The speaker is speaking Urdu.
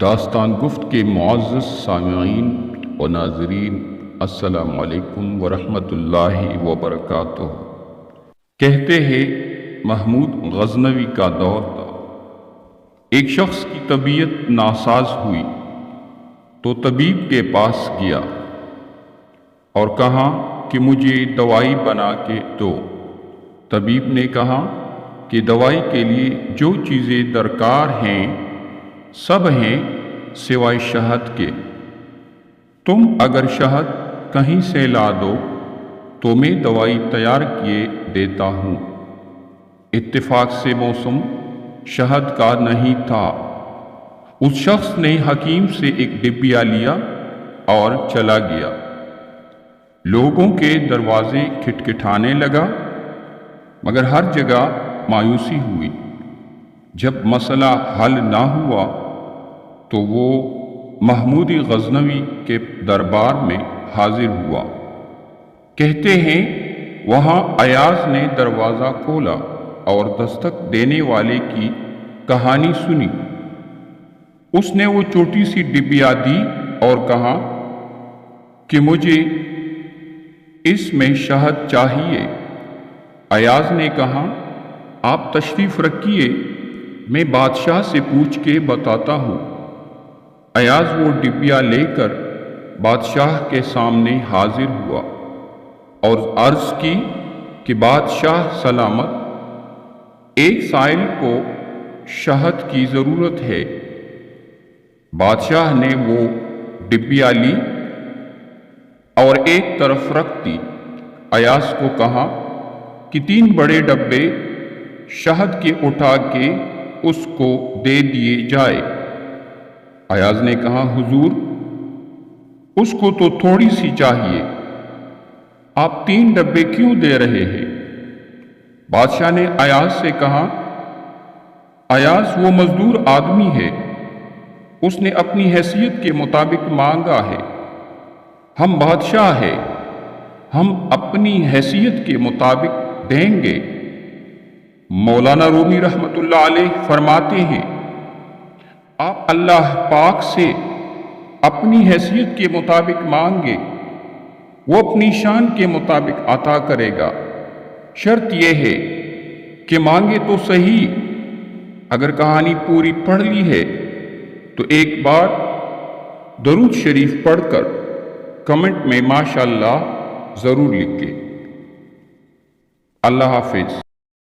داستان گفت کے معزز سامعین و ناظرین، السلام علیکم ورحمۃ اللہ وبرکاتہ۔ کہتے ہیں محمود غزنوی کا دور تھا۔ ایک شخص کی طبیعت ناساز ہوئی تو طبیب کے پاس گیا اور کہا کہ مجھے دوائی بنا کے دو۔ طبیب نے کہا کہ دوائی کے لیے جو چیزیں درکار ہیں سب ہیں سوائے شہد کے۔ تم اگر شہد کہیں سے لا دو تو میں دوائی تیار کیے دیتا ہوں۔ اتفاق سے موسم شہد کا نہیں تھا۔ اس شخص نے حکیم سے ایک ڈبیا لیا اور چلا گیا۔ لوگوں کے دروازے کھٹکھٹانے لگا، مگر ہر جگہ مایوسی ہوئی۔ جب مسئلہ حل نہ ہوا تو وہ محمود غزنوی کے دربار میں حاضر ہوا۔ کہتے ہیں وہاں ایاز نے دروازہ کھولا اور دستک دینے والے کی کہانی سنی۔ اس نے وہ چھوٹی سی ڈبیا دی اور کہا کہ مجھے اس میں شہد چاہیے۔ ایاز نے کہا آپ تشریف رکھیے، میں بادشاہ سے پوچھ کے بتاتا ہوں۔ ایاز وہ ڈبیا لے کر بادشاہ کے سامنے حاضر ہوا اور عرض کی کہ بادشاہ سلامت، ایک سائل کو شہد کی ضرورت ہے۔ بادشاہ نے وہ ڈبیا لی اور ایک طرف رکھ دی۔ ایاز کو کہا کہ 3 بڑے ڈبے شہد کے اٹھا کے اس کو دے دیے جائے۔ ایاز نے کہا حضور، اس کو تو تھوڑی سی چاہیے، آپ 3 ڈبے کیوں دے رہے ہیں؟ بادشاہ نے ایاز سے کہا ایاز وہ مزدور آدمی ہے، اس نے اپنی حیثیت کے مطابق مانگا ہے۔ ہم بادشاہ ہیں، ہم اپنی حیثیت کے مطابق دیں گے۔ مولانا رومی رحمۃ اللہ علیہ فرماتے ہیں آپ اللہ پاک سے اپنی حیثیت کے مطابق مانگے، وہ اپنی شان کے مطابق عطا کرے گا۔ شرط یہ ہے کہ مانگے تو صحیح۔ اگر کہانی پوری پڑھ لی ہے تو ایک بار درود شریف پڑھ کر کمنٹ میں ماشاءاللہ ضرور لکھیں۔ اللہ حافظ۔